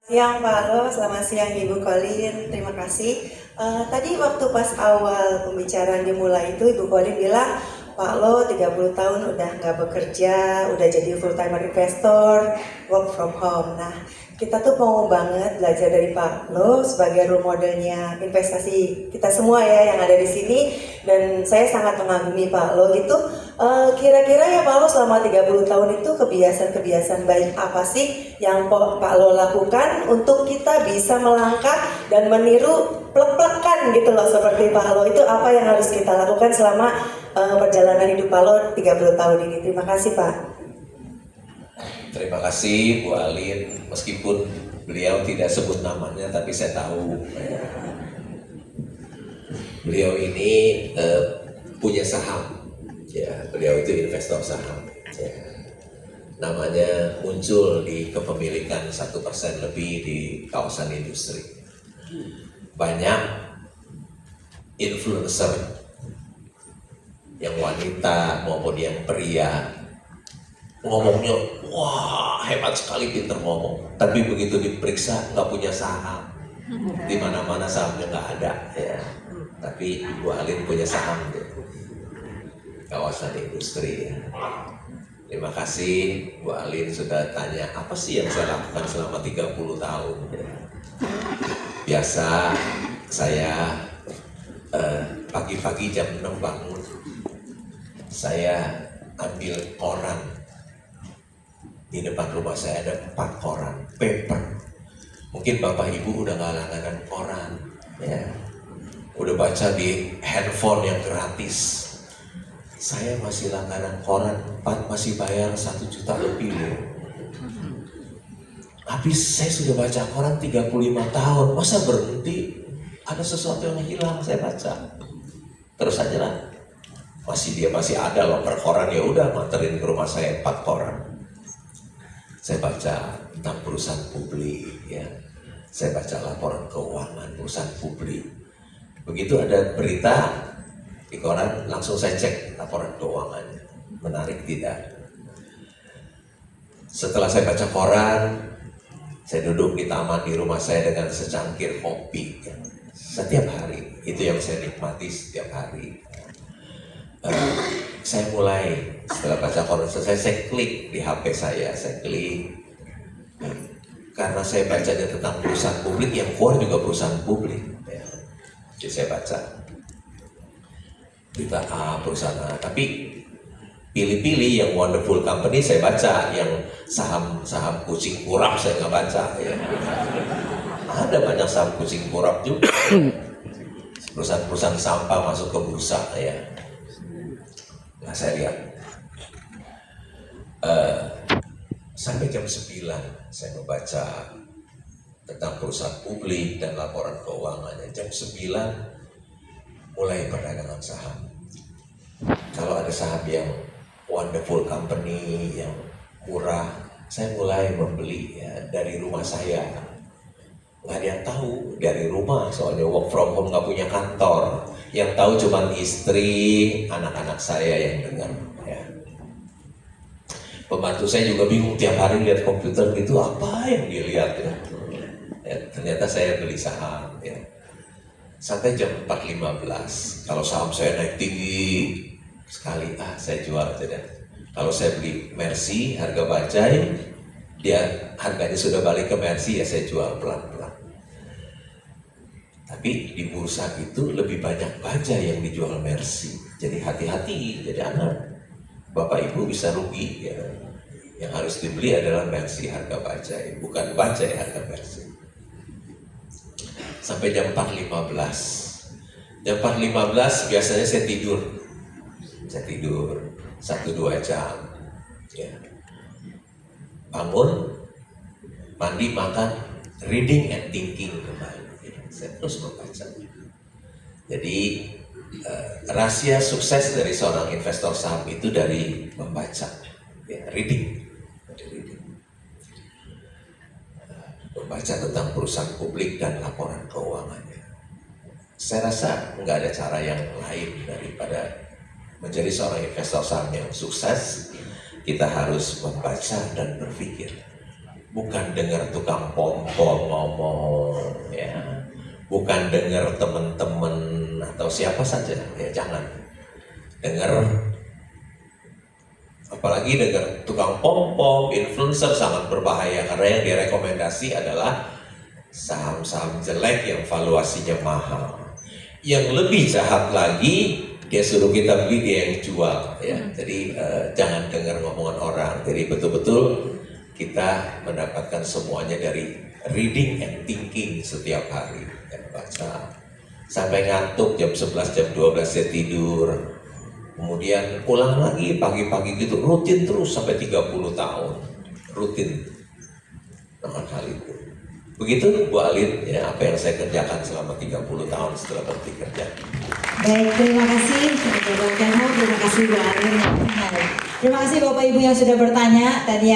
Siang Pak Lo, selamat siang Ibu Colin, terima kasih. Tadi waktu pas awal pembicaraan dimulai itu Ibu Colin bilang Pak Lo 30 tahun udah nggak bekerja, udah jadi full timer investor, work from home. Nah, kita tuh mau banget belajar dari Pak Lo sebagai role modelnya investasi kita semua ya yang ada di sini. Dan saya sangat mengagumi Pak Lo gitu. Kira-kira ya Pak Lo selama 30 tahun itu kebiasaan-kebiasaan baik apa sih yang Pak Lo lakukan untuk kita bisa melangkah dan meniru plek-plekan gitu loh seperti Pak Lo. Itu apa yang harus kita lakukan selama perjalanan hidup Pak Lo 30 tahun ini. Terima kasih Pak. Terima kasih Bu Alin, meskipun beliau tidak sebut namanya tapi saya tahu beliau ini punya saham. Ya, beliau itu investor saham. Ya. Namanya muncul di kepemilikan 1% lebih di kawasan industri. Banyak influencer yang wanita maupun yang pria ngomongnya, wah hebat sekali, pinter ngomong. Tapi begitu diperiksa nggak punya saham, di mana-mana sahamnya nggak ada. Ya. Tapi Ibu Alin punya saham di kawasan industri. Ya. Terima kasih Bu Alin sudah tanya apa sih yang saya lakukan selama 30 tahun. Ya. Biasa saya pagi-pagi jam 6 bangun, saya ambil koran. Di depan rumah saya ada 4 koran, paper. Mungkin Bapak Ibu udah gak langganan koran, ya. Udah baca di handphone yang gratis. Saya masih langganan koran 4, masih bayar 1 juta lebih loh. Habis saya sudah baca koran 35 tahun, masa berhenti? Ada sesuatu yang hilang, saya baca. Terus aja lah. Masih ada loh per koran, ya udah materin ke rumah saya 4 koran. Saya baca tentang perusahaan publik, ya. Saya baca laporan keuangan perusahaan publik. Begitu ada berita di koran, langsung saya cek laporan keuangannya, menarik tidak. Setelah saya baca koran, saya duduk di taman di rumah saya dengan secangkir kopi, ya. Setiap hari, itu yang saya nikmati setiap hari. Saya mulai setelah baca koran selesai, saya klik di HP saya klik. Karena saya bacanya tentang perusahaan publik, yang keluar juga perusahaan publik. Ya. Jadi saya baca berita A, perusahaan A, tapi pilih-pilih yang wonderful company saya baca, yang saham kucing kurap saya nggak baca. Ya. Ada banyak saham kucing kurap juga. Perusahaan-perusahaan sampah masuk ke bursa, ya. Nah, saya lihat sampai jam 9 saya membaca tentang perusahaan publik dan laporan keuangannya. Jam 9 mulai perdagangan saham. Kalau ada saham yang wonderful company, yang murah, saya mulai membeli, ya, dari rumah saya. Nggak ada yang tahu, dari rumah, soalnya work from home, nggak punya kantor. Yang tahu cuma istri, anak-anak saya yang dengar. Ya. Pembantu saya juga bingung, tiap hari lihat komputer gitu, apa yang dilihat, ya. Ya, ternyata saya beli saham, ya. Sampai jam 4.15, kalau saham saya naik tinggi sekali, saya jual aja deh. Kalau saya beli Mercy, harga bajai, dia harganya sudah balik ke Mercy, ya saya jual pelan-pelan. Tapi di bursa itu lebih banyak baja yang dijual Mercy. Jadi hati-hati, jadi anak. Bapak Ibu bisa rugi, ya. Yang harus dibeli adalah Mercy harga bajai, bukan bajai harga Mercy. Sampai jam 4.15. Jam 4.15 biasanya saya tidur. Saya tidur 1-2 jam. Ya. Bangun, mandi, makan, reading and thinking kembali. Saya terus membaca. Jadi rahasia sukses dari seorang investor saham itu dari membaca, ya, reading. Membaca tentang perusahaan publik dan laporan keuangannya. Saya rasa nggak ada cara yang lain daripada menjadi seorang investor saham yang sukses. Kita harus membaca dan berpikir. bukan dengar tukang pom-pom ngomong, ya, bukan dengar teman-teman atau siapa saja, ya jangan dengar. Apalagi dengan tukang pom-pom, influencer sangat berbahaya karena yang direkomendasi adalah saham-saham jelek yang valuasinya mahal. Yang lebih jahat lagi, dia suruh kita beli, dia yang jual. Ya. Jadi jangan dengar ngomongan orang. Jadi betul-betul kita mendapatkan semuanya dari reading and thinking setiap hari. Ya, baca sampai ngantuk jam 11, jam 12 saya tidur. Kemudian ulang lagi pagi-pagi gitu, rutin terus sampai 30 tahun, rutin dengan hal itu. Begitu Bu Alin, ya, apa yang saya kerjakan selama 30 tahun setelah berhenti kerja. Baik, terima kasih Bang Kemo, terima kasih Bu Alin. Terima kasih Bapak Ibu yang sudah bertanya tadi.